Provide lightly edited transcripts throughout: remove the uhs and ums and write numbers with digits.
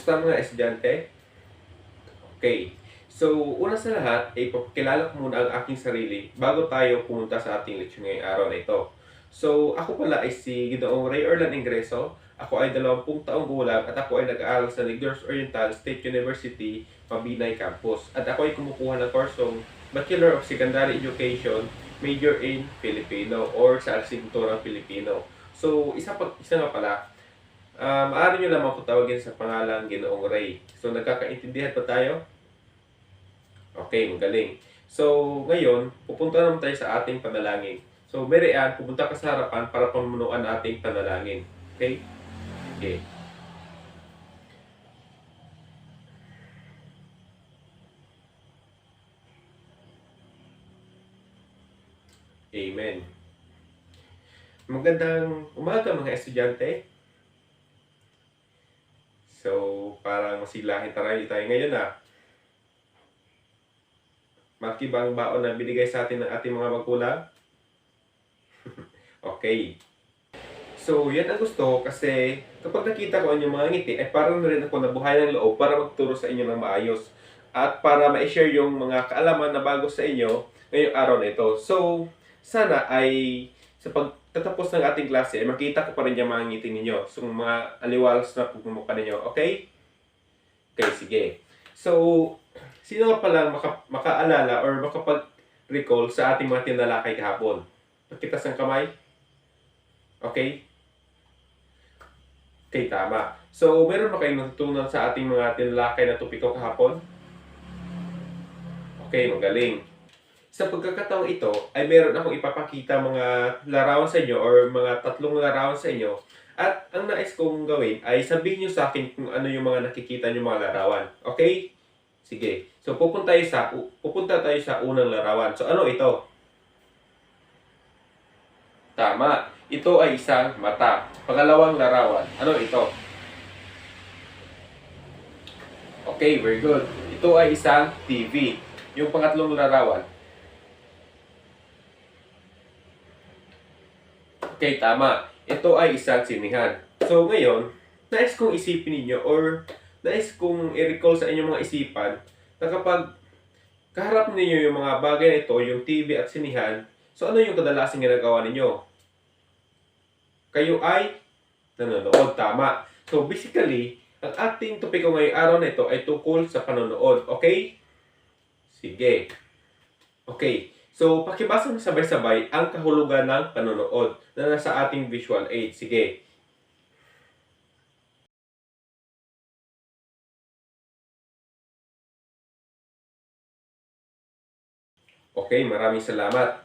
Kumusta mga estudyante? Okay. So, una sa lahat, ay ipapakilala ko muna ang aking sarili bago tayo pumunta sa ating leksyon ngayong araw na ito. So, ako pala ay si Ginoong Ray Orlan Ingreso. Ako ay 20 taong gulang at ako ay nag-aaral sa Negros Oriental State University, Mabinay Campus. At ako ay kumukuha ng kursong Bachelor of Secondary Education, Major in Filipino or sa Asignaturang Filipino. So, isa nga pala, maaari nyo naman kung tawagin sa pangalang Ginoong Ray. So, nagkakaintindihan pa tayo? Okay, magaling. So, ngayon, pupunta naman tayo sa ating panalangin. So, Merian, pupunta ka sa harapan para pamunuan ating panalangin. Okay? Okay. Amen. Magandang umaga mga estudyante. So, parang masilahin tayo ngayon Makibang baon na binigay sa atin ng ating mga magulang? Okay. So, yan ang gusto ko kasi kapag nakita ko ang inyong mga ngiti, ay parang na rin ako nabuhay ng loob para magturo sa inyo ng maayos. At para ma-share yung mga kaalaman na bago sa inyo ngayong araw na ito. So, sana ay sa pagtatapos ng ating klase, ay makita ko pa rin yung mga ngiti ninyo. So, mga aliwalas na pagmumukha ninyo. Okay? Okay, sige. So, sino nga palang makaalala or makapag-recall sa ating mga tinalakay kahapon? Pakitas ng kamay? Okay? Okay, tama. So, meron ba kayong natutunan sa ating mga tinalakay na topiko kahapon? Okay, magaling. Sa pagkakataong ito, ay meron akong ipapakita mga larawan sa inyo or mga 3 larawan sa inyo. At ang nais kong gawin ay sabihin nyo sa akin kung ano yung mga nakikita nyo mga larawan. Okay? Sige. So, pupunta tayo sa unang larawan. So, ano ito? Tama. Ito ay isang mata. Pangalawang larawan. Ano ito? Okay, very good. Ito ay isang TV. Yung pangatlong larawan. Okay, tama. Ito ay isang sinihan. So, ngayon, nais kong isipin ninyo or nais kong i-recall sa inyong mga isipan na kapag kaharap ninyo yung mga bagay na ito, yung TV at sinihan, so ano yung kadalasang ginagawa ninyo? Kayo ay nanonood. Tama. So, basically, ang ating topiko ngayong araw na ito ay tungkol sa panonood. Okay? Sige. Okay. So, pakibasa mo sabay-sabay ang kahulugan ng panonood na nasa ating visual aid. Sige. Okay, maraming salamat.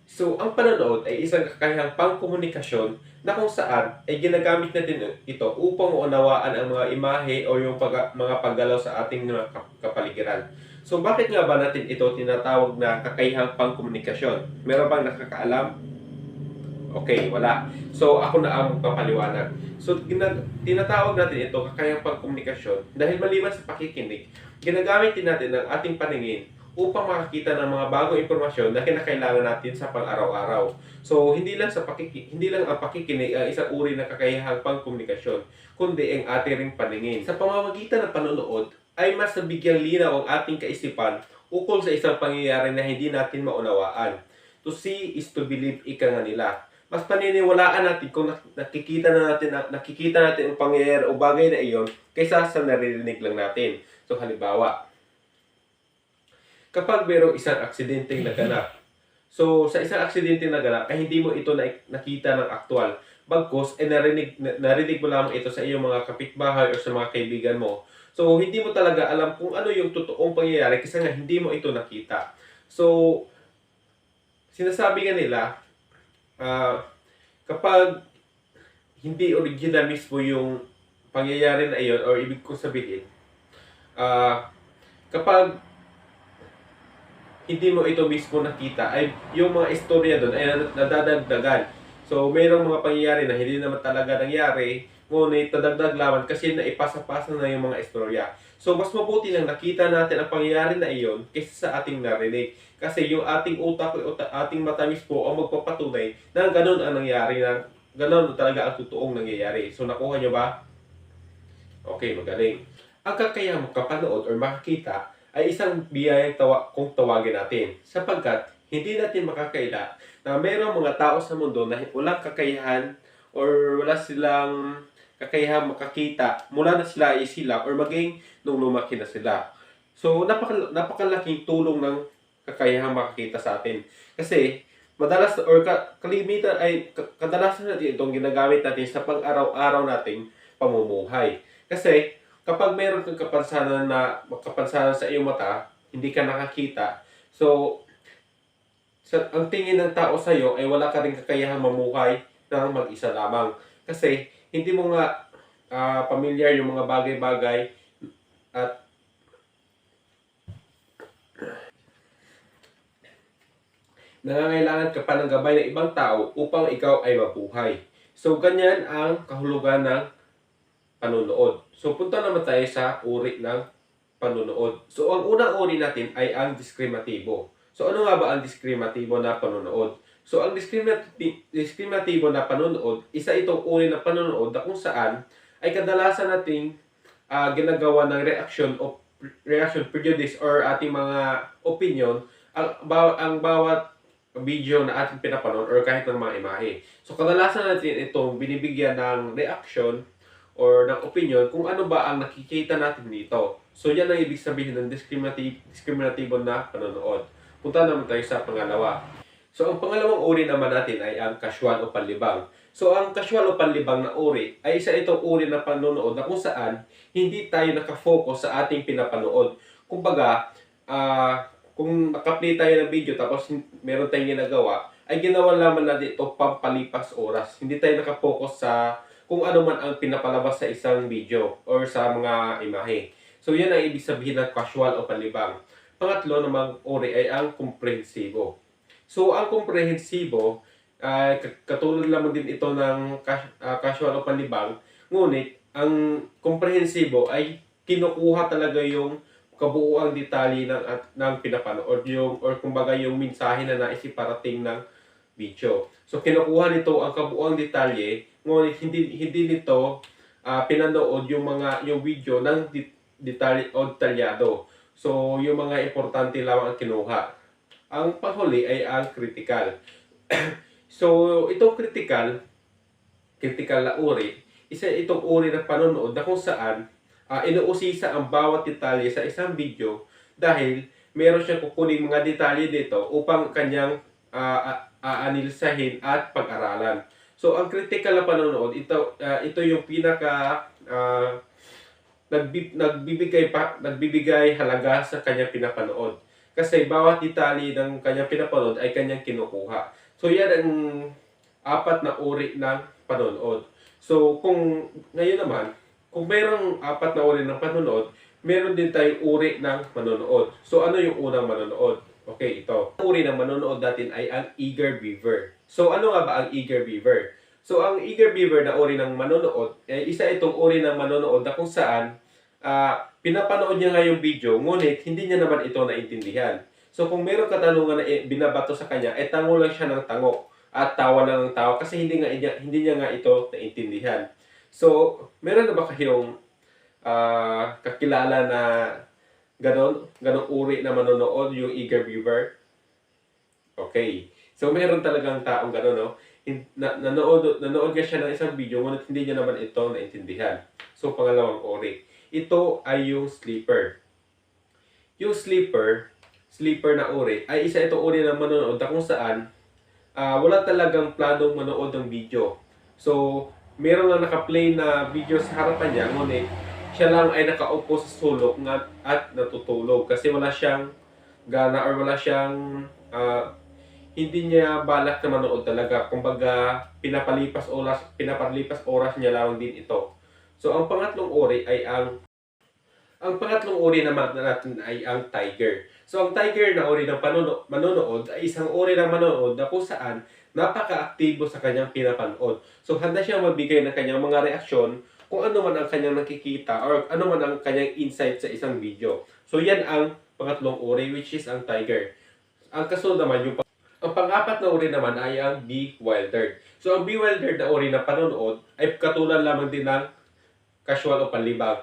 So, ang panonood ay isang kakayahang pangkomunikasyon na kung saan ay ginagamit natin ito upang maunawaan ang mga imahe o yung mga paggalaw sa ating mga kapaligiran. So, bakit nga ba natin ito tinatawag na kakayahang pangkomunikasyon? Meron bang nakakaalam? Okay, wala. So, ako na ang papaliwanag. So, tinatawag natin ito kakayahang pangkomunikasyon dahil maliban sa pakikinig, ginagamit din natin ang ating paningin upang makakita ng mga bagong impormasyon na kinakailangan natin sa pang-araw-araw. So, hindi lang ang pakikinig ang isang uri ng kakayahang pangkomunikasyon, kundi ang ating ring paningin. Sa pamamagitan ng panonood, ay mas nabigyang linaw ang ating kaisipan ukol sa isang pangyayari na hindi natin maunawaan. To see is to believe, ika nga nila. Mas paniniwalaan natin kung nakikita natin ang pangyayari o bagay na iyon kaysa sa naririnig lang natin. So, halimbawa, kapag mayroong isang aksidenteng naganap, so sa isang aksidenteng naganap ay hindi mo ito nakita ng aktual. Bagkus ay narinig mo lamang ito sa iyong mga kapitbahay o sa mga kaibigan mo. So hindi mo talaga alam kung ano yung totoong pangyayari kasi nga hindi mo ito nakita. So sinasabi nga nila, kapag hindi original mismo yung pangyayari na iyon or ibig kong sabihin, kapag hindi mo ito mismo nakita, ay yung mga istorya doon ay nadadagdagan. So, mayroong mga pangyayari na hindi naman talaga nangyari, ngunit nadagdag lamang kasi naipasa-pasa na yung mga istorya. So, mas mabuti nang nakita natin ang pangyayari na iyon kaysa sa ating narinig. Kasi yung ating utak o ating mata mismo ang magpapatunay na ganun ang nangyari, na ganun talaga ang totoong nangyayari. So, nakuha nyo ba? Okay, magaling. Ang kakayahang makapanood or makakita ay isang biyayang kung tawagin natin, sapagkat hindi natin makakaila na mayroong mga tao sa mundo na walang kakayahan or wala silang kakayahang makakita mula na sila ay sila or maging nung lumaki na sila. So, napakalaking tulong ng kakayahang makakita sa atin. Kasi, madalas or kalimitan ay kadalasan natin itong ginagamit natin sa pang-araw-araw nating pamumuhay. Kasi, kapag mayroon kang kapansanan sa iyong mata, hindi ka nakakita, so, ang tingin ng tao sa iyo ay wala ka ring kakayahang mamuhay ng mag-isa lamang. Kasi, hindi mo nga pamilyar yung mga bagay-bagay at nangangailangan ka pa ng gabay ng ibang tao upang ikaw ay mabuhay. So, ganyan ang kahulugan ng panunood. So, punta naman tayo sa uri ng panunood. So, ang unang uri natin ay ang diskrimatibo. So, ano nga ba ang diskrimatibo na panunood? So, ang diskrimatibo na panunood, isa itong uri ng panunood na kung saan ay kadalasan nating ginagawa ng reaction prejudice or ating mga opinion ang bawat video na ating pinapanood or kahit ng mga imahe. So, kadalasan natin itong binibigyan ng reaction or ng opinion kung ano ba ang nakikita natin dito. So, yan ang ibig sabihin ng diskriminatibo na panonood. Punta naman tayo sa pangalawa. So, ang pangalawang uri naman natin ay ang casual o panlibang. So, ang casual o panlibang na uri ay isa itong uri na panonood na kung saan hindi tayo nakafocus sa ating pinapanood. Kumbaga, kung nakaplay tayo ng video tapos meron tayong ginagawa, ay ginawa lamang natin ito pampalipas oras. Hindi tayo nakafocus sa kung ano man ang pinapalabas sa isang video or sa mga imahe. So, yan ang ibig sabihin ng casual o panlibang. Pangatlo namang uri ay ang komprehensibo. So, ang komprehensibo ay katulad lamang din ito ng casual o panlibang, ngunit ang komprehensibo ay kinukuha talaga yung kabuuang detalye ng pinapanood or kumbaga yung mensahe na nais iparating ng video. So kinukuha nito ang kabuuang detalye, ngunit hindi nito pinanood yung video ng detalye o detalyado. So yung mga importante lamang ang kinuha. Ang panghuli ay ang critical. So itong critical na uri, isa itong uri ng panonood na kung saan inuusisa ang bawat detalye sa isang video dahil meron siyang kukunin mga detalye dito upang kanyang aanalisahin at pag-aralan. So, ang critical na panonood, ito yung pinaka nagbibigay halaga sa kanyang pinapanood. Kasi bawat detalye ng kanyang pinapanood ay kanyang kinukuha. So, yan ang apat na uri ng panonood. So, ngayon naman, kung mayroong apat na uri ng panonood, meron din tayong uri ng manonood. So, ano yung unang manonood? Okay, ito. Ang uri ng manonood natin ay ang eager viewer. So, ano nga ba ang eager viewer? So, ang eager viewer na uri ng manonood, isa itong uri ng manonood na kung saan pinapanood niya nga yung video, ngunit hindi niya naman ito naintindihan. So, kung mayroong katanungan na binabato sa kanya, tango lang siya ng tango at tawa lang ng tawa kasi hindi niya nga ito naintindihan. So, meron na ba kayong kakilala na ganong uri na manonood, yung eager viewer? Okay. So, meron talagang taong gano'n, no? Nanood nga siya ng isang video, ngunit hindi niya naman ito naintindihan. So, pangalawang uri. Ito ay yung sleeper. Yung sleeper na uri, ay isa itong uri ng manonood na kung saan wala talagang planong manood ng video. So, meron lang naka-play na video sa harapan niya, ngunit siya lang ay nakaupo sa sulok at natutulog kasi wala siyang gana or wala siyang hindi niya balak na manood talaga. Kumbaga, pinapalipas oras niya lang din ito. So, ang pangatlong uri naman natin ay ang tiger. So, ang tiger na uri ng manonood ay isang uri ng manonood na kung saan napaka-aktibo sa kanyang pinapanood. So, handa siyang magbigay ng kanyang mga reaksyon kung ano man ang kanyang nakikita or ano man ang kanyang insight sa isang video. So, yan ang pangatlong uri, which is ang tiger. Ang kasunod naman, ang pang-apat na uri naman ay ang bewildered. So, ang bewildered na uri na panonood ay katulad lamang din ng casual o panlibang.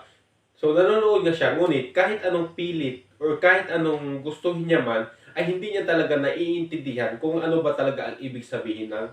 So, nanonood na siya, ngunit kahit anong pilit or kahit anong gustuhin niya man, ay hindi niya talaga naiintindihan kung ano ba talaga ang ibig sabihin ng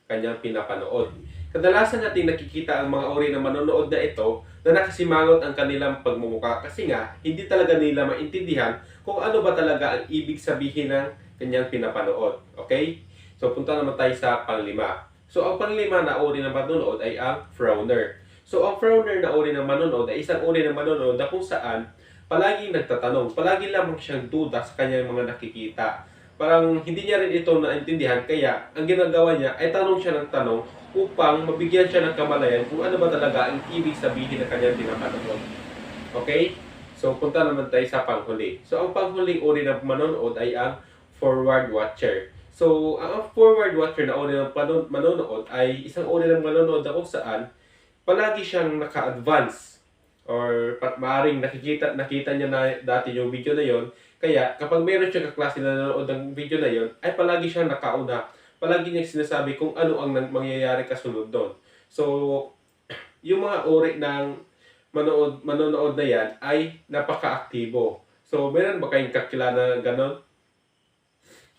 kanyang pinapanood. Kadalasan natin nakikita ang mga uri ng manonood na ito na nakasimangot ang kanilang pagmumukha kasi nga hindi talaga nila maintindihan kung ano ba talaga ang ibig sabihin ng kanyang pinapanood. Okay? So, punta naman tayo sa panglima. So, ang panglima na uri ng manonood ay ang frowner. So, ang frowner na uri ng manonood ay isang uri ng manonood na kung saan palaging nagtatanong, palagi lamang siyang duda sa kanyang mga nakikita. Parang hindi niya rin ito naintindihan, kaya ang ginagawa niya ay tanong siya ng tanong upang mabigyan siya ng kamalayan kung ano ba talaga ang ibig sabihin ng kanyang pinapanood. Okay? So, punta naman tayo sa panghuli. So, ang panghuling uri ng manonood ay ang forward watcher. So, ang forward watcher na uri ng manonood ay isang uri ng manonood na kung saan palagi siyang naka-advance or maaring nakita niya na dati yung video na yon. Kaya kapag meron siyang kaklase na nanonood ng video na yon, ay palagi siyang nakauna. Palagi niya sinasabi kung ano ang mangyayari kasunod doon. So, yung mga uri ng manonood na yan ay napaka-aktibo. So, meron ba kayong kakilala na ganon?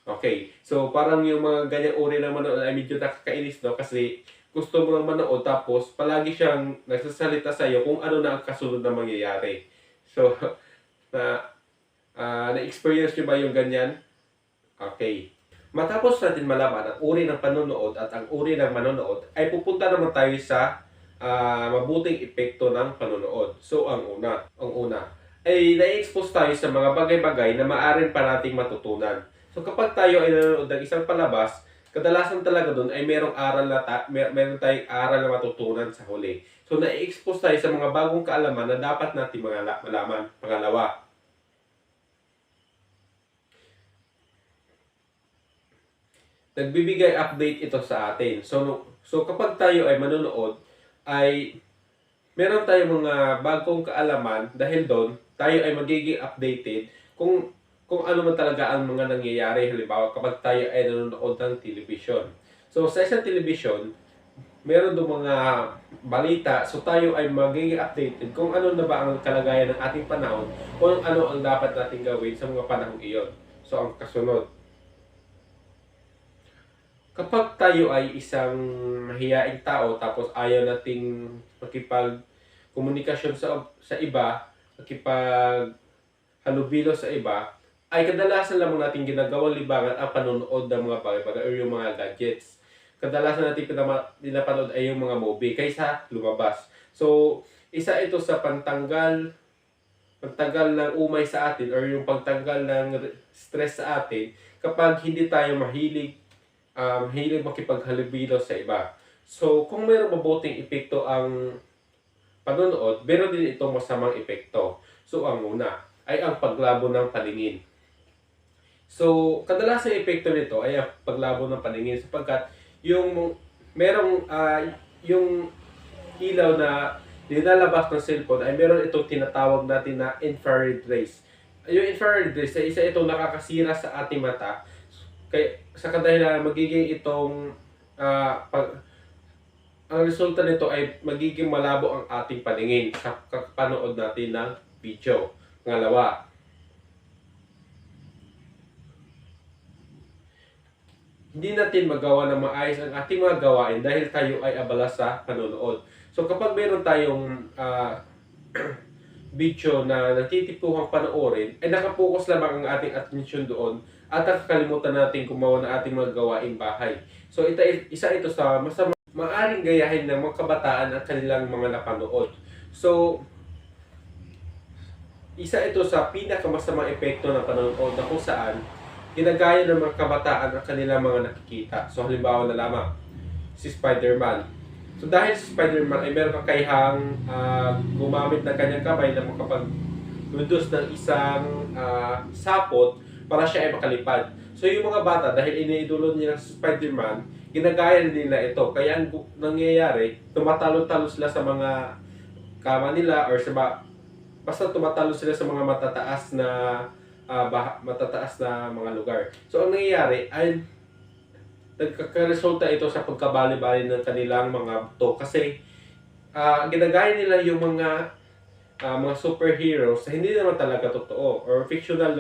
Okay. So, parang yung mga ganyang uri ng manonood ay medyo nakakainis, no? Kasi gusto mo lang manood tapos palagi siyang nagsasalita sa iyo kung ano na ang kasunod na mangyayari. So, na na-experience niyo ba yung ganyan? Okay. Matapos natin malaman ang uri ng panonood at ang uri ng manonood, ay pupunta naman tayo sa mabuting epekto ng panonood. So, ang una ay na-expose tayo sa mga bagay-bagay na maaaring pa nating matutunan. So, kapag tayo ay nanonood ng isang palabas, kadalasan talaga doon ay merong aral na meron tayong aral na matutunan sa huli. So, na-expose tayo sa mga bagong kaalaman na dapat natin malaman. Pangalawa, nagbibigay update ito sa atin. So kapag tayo ay manonood, ay meron tayong mga bagong kaalaman dahil doon tayo ay magiging updated kung ano man talaga ang mga nangyayari. Halimbawa, kapag tayo ay nanonood ng television. So sa isang television, meron doon mga balita, so tayo ay magiging updated kung ano na ba ang kalagayan ng ating panahon, kung ano ang dapat nating gawin sa mga panahong iyon. So ang kasunod, kapag tayo ay isang mahiyaing tao tapos ayaw nating makipag-komunikasyon sa iba, makipag-halubilo sa iba, ay kadalasan lamang natin ginagawang libangan ang panonood ng mga bagay-bagay o yung mga gadgets. Kadalasan natin pinapanood ay yung mga movie kaysa lumabas. So, isa ito sa pagtanggal ng umay sa atin or yung pagtanggal ng stress sa atin kapag hindi tayo mahilig makipaghalubilo sa iba. So, kung mayroong mabuting epekto ang panonood, meron din itong masamang epekto. So, ang una ay ang paglabo ng paningin. So, kadalasan epekto nito ay ang paglabo ng paningin sapagkat yung yung ilaw na nilalabas ng cellphone ay meron itong tinatawag natin na infrared rays. Yung infrared rays ay isa itong nakakasira sa ating mata. Kaya sa kadahilan magiging itong ang resulta nito ay magiging malabo ang ating paningin sa panood natin ng video. Pangalawa, hindi natin magawa ng maayos ang ating mga gawain dahil tayo ay abala sa panonood. So kapag meron tayong video na natitipuhang panoorin, ay nakapokus lamang ang ating atensyon doon at nakakalimutan natin gumawa ng ating mga gawaing bahay. So isa ito sa maaring gayahin ng mga kabataan ang kanilang mga napanood. So, isa ito sa pinakamasamang epekto ng panonood na kung saan ginagaya ng mga kabataan ang kanilang mga nakikita. So, halimbawa na lamang, si Spider-Man. So, dahil si Spider-Man ay meron kakayahang gumamit ng kanyang kamay na makapag-produce ng isang sapot para siya ay makalipad. So, yung mga bata, dahil iniidolo nila si Spider-Man, ginagaya nila ito. Kaya ang nangyayari, tumatalo-talo sila sa mga kama nila or basta tumatalo sila sa mga matataas na mga lugar. So, ang nangyayari ay nagkakaresulta ito sa pagkabali-bali ng kanilang mga buto kasi ginagaya nila yung mga superheroes na hindi naman talaga totoo or fictional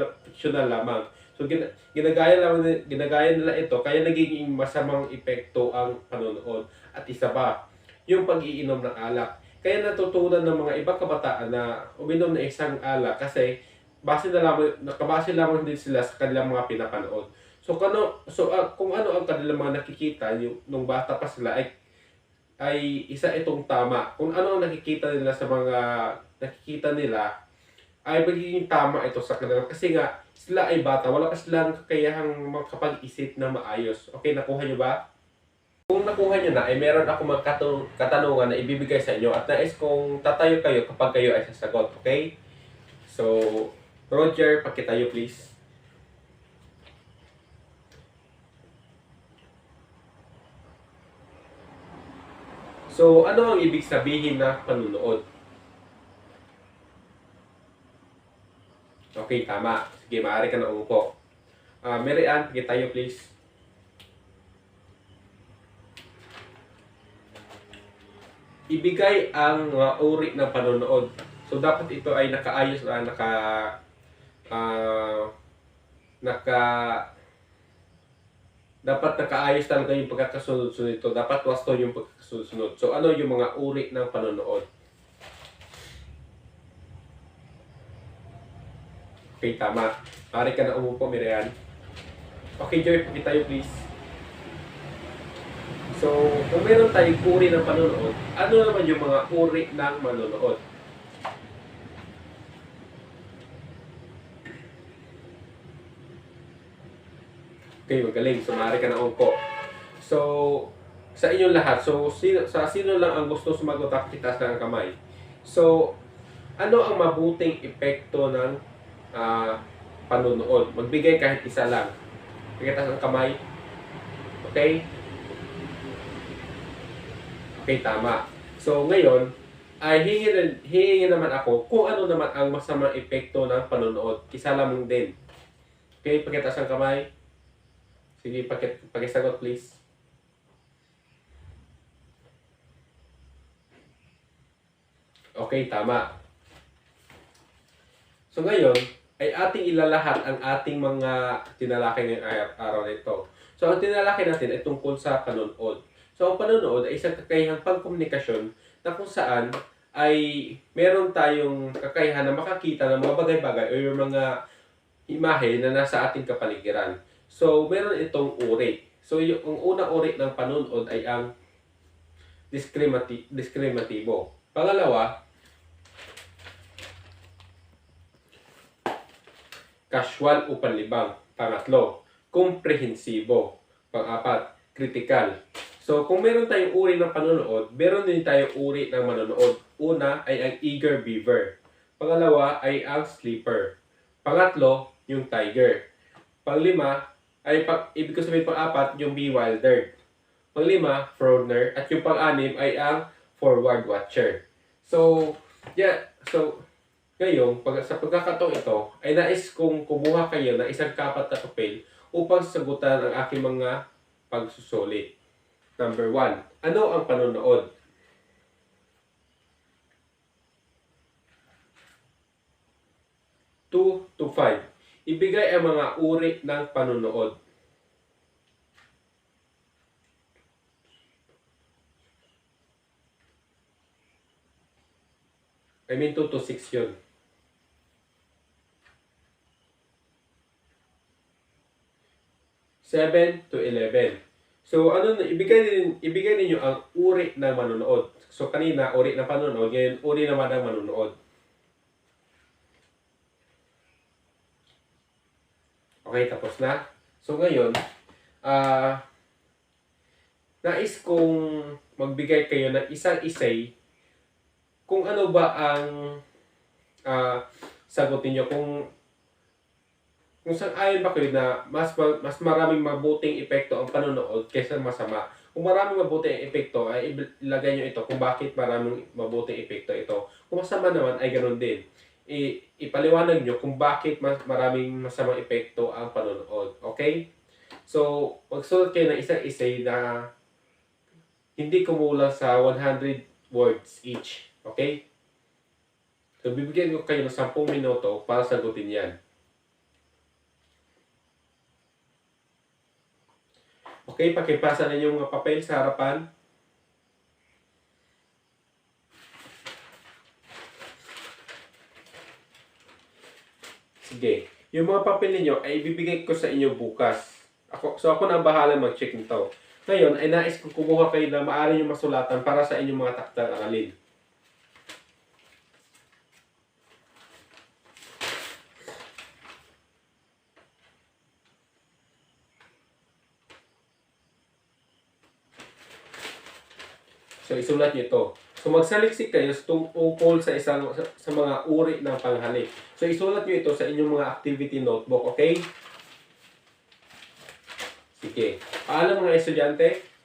lamang. So ginagaya nila ito kaya nagiging masamang epekto ang panonood. At isa pa, yung pag-iinom ng alak. Kaya natutunan ng mga ibang kabataan na uminom ng isang alak kasi nakabase lamang din sila sa kanilang mga pinapanood. Kung ano ang kanilang mga nakikita nung bata pa sila ay isa itong tama. Kung ano ang nakikita nila ay magiging tama ito sa kanila. Kasi nga, sila ay bata. Wala pa silang kakayahang makapag-isip na maayos. Okay, nakuha nyo ba? Kung nakuha nyo na, ay meron ako mga katanungan na ibibigay sa inyo at nais kong tatayo kayo kapag kayo ay sasagot. Okay? So, Roger, pakitayo please. So, ano ang ibig sabihin na panunood? Okay, tama. Sige, maaari ka na umupo. Mary Ann, pakitayo please. Ibigay ang mga uri ng panonood. So, dapat ito ay nakaayos na dapat nakaayos talaga yung pagkakasunod-sunod ito. Dapat wasto yung pagkakasunod. So, ano yung mga uri ng panonood? Okay, tama. Maaari ka na umupo, Miriam. Okay, Joy, pakitayo please. So, kung meron tayong uri ng panonood, ano naman yung mga uri ng manonood? Okay, magaling. So, maaari ka na umupo. So, sa inyong lahat, sino lang ang gusto sumagot at itaas ng kamay? So, ano ang mabuting epekto ng panonood? Magbigay kahit isa lang. Itaas ng kamay. Okay? Okay, tama. So, ngayon, ay hihingi naman ako kung ano naman ang masamang epekto ng panonood. Isa lamang din. Okay, pakitaas ng kamay. Sige, pakisagot please. Okay, tama. So ngayon, ay ating ilalahat ang ating mga tinalakay ngayong araw na ito. So ang tinalakay natin ay tungkol sa panonood. So ang panonood ay isang kakayahang pagkomunikasyon na kung saan ay meron tayong kakayahan na makakita ng mga bagay-bagay o yung mga imahe na nasa ating kapaligiran. So meron itong uri. So yung unang uri ng panonood ay ang diskrimatibo. Pangalawa, casual o panlibang. Pangatlo, komprehensibo. Pang-apat, critical. So, kung meron tayong uri ng panonood, meron din tayong uri ng manonood. Una ay ang eager beaver. Pangalawa ay ang sleeper. Pangatlo, yung tiger. Panglima, ibig ko sabihin pang-apat, yung bewildered. Panglima, frowner. At yung pang-anim ay ang forward watcher. So, ngayon, sa pagkakataong ito, ay nais kong kumuha kayo ng isang kapat na papel upang sagutan ang aking mga pagsusulit. Number 1. Ano ang panonood? Two to 5. Ibigay ang mga uri ng panonood. I mean 2 to 6 yun. 7 to 11. So, ibigay ninyo ang uri ng manonood. So, kanina, uri ng panonood. Ngayon, uri naman ng manonood. Okay, tapos na. So, ngayon, nais kong magbigay kayo ng isang essay kung ano ba ang sagot niyo kung sang-ayon ba kayo na mas maraming mabuting epekto ang panonood kaysa masama. Kung maraming mabuting epekto, ay ilagay nyo ito kung bakit maraming mabuting epekto ito. Kung masama naman, ay ganoon din. Ipaliwanag nyo kung bakit maraming masamang epekto ang panonood. Okay? So, magsulat kayo ng isang essay na hindi kumulang sa 100 words each. Okay? So, bibigyan ko kayo ng 10 minuto para sagutin yan. Okay, pakipasa ninyo yung mga papel sa harapan. Sige. Yung mga papel ninyo ay ibibigay ko sa inyo bukas. Ako na bahala mag-check nito. Ngayon, ay nais kong kumuha kayo na maaari nyo masulatan para sa inyong mga takdang aralin. So, isulat nyo ito. So, magsaliksik kayo tungkol sa sa mga uri ng panghalik. So, isulat nyo ito sa inyong mga activity notebook, okay? Sige. Paalam mga estudyante.